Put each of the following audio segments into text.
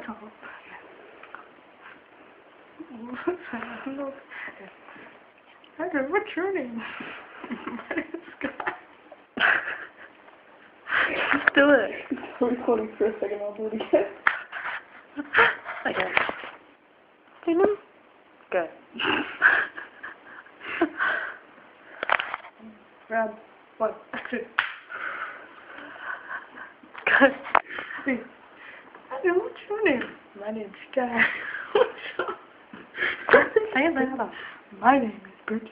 top. Look. Okay, what's your name? My name is Scott. Just do it. I'm recording for a second, I'll do it again. Okay. See them? Good. Round 1, action. Good. Hey, what's your name? My name's Jack. Say it louder. My name is Brittany.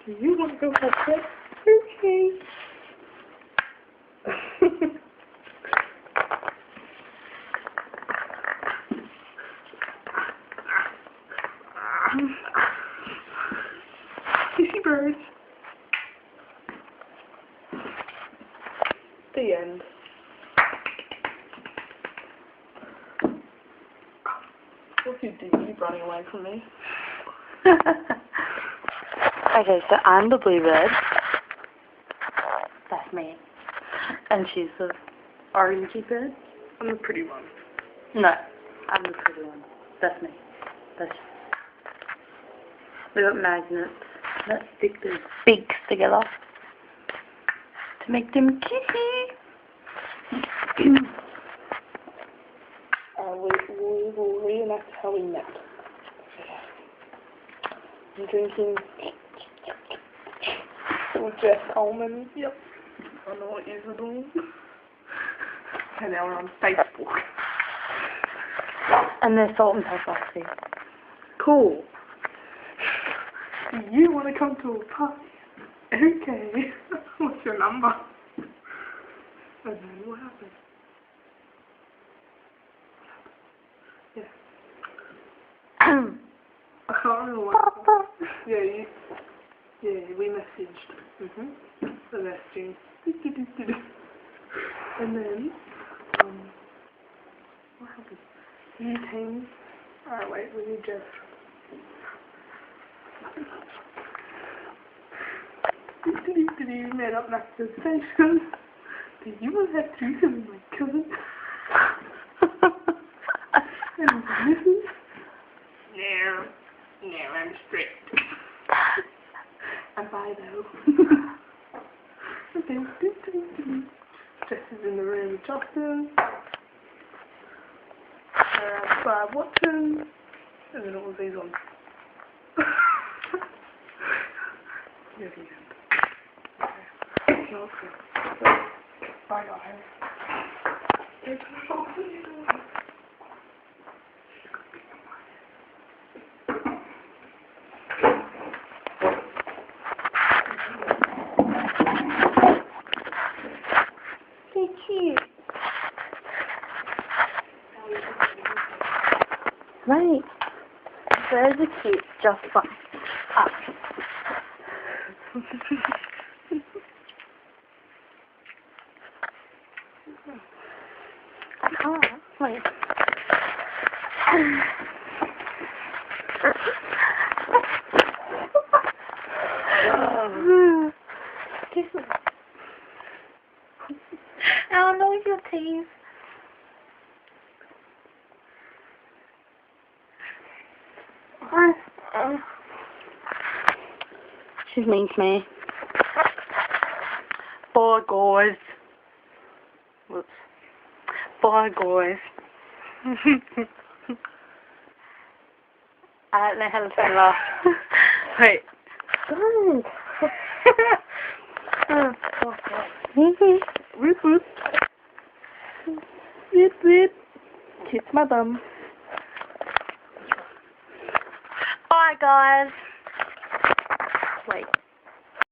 Do you want to go have sex? Okay. Kissy Birds. The end. What did you do? Keep running away from me. Okay, so I'm the blue bird. That's me. And she's the orangey bird. I'm the pretty one. No, I'm the pretty one. That's me. That's we got magnets that stick their beaks together to make them kissy. We will reenact how we met. I'm drinking with Jeff Coleman. Yep. I know what you're doing. And now we're on Facebook. And there's salt and pepper, see. Cool. Do you want to come to a party? Okay. What's your number? And then what happened? Yeah. I can't remember what happened. Yeah, we messaged. The messaging. And then, what happened? You came. Alright, wait, we need Jeff. We met up next to the station. Do you want to have threesome with my cousin? And Mrs. No, I'm strict. I'm bi though. Okay, Jess is in the room with Justin. Outside watching. And then all these on. Yeah, the end. Okay. Bye guys. So cute. Right. Birds are cute, just like us. I can't. Wait. Kiss me. Oh, no, your teeth. She's mean to me. Bye, guys. Whoops. Bye, guys. I don't know how to say laugh. Wait. Don't. Oh, Whoop, whoop. Whoop, whoop. Kiss my bum. Bye, guys. Wait.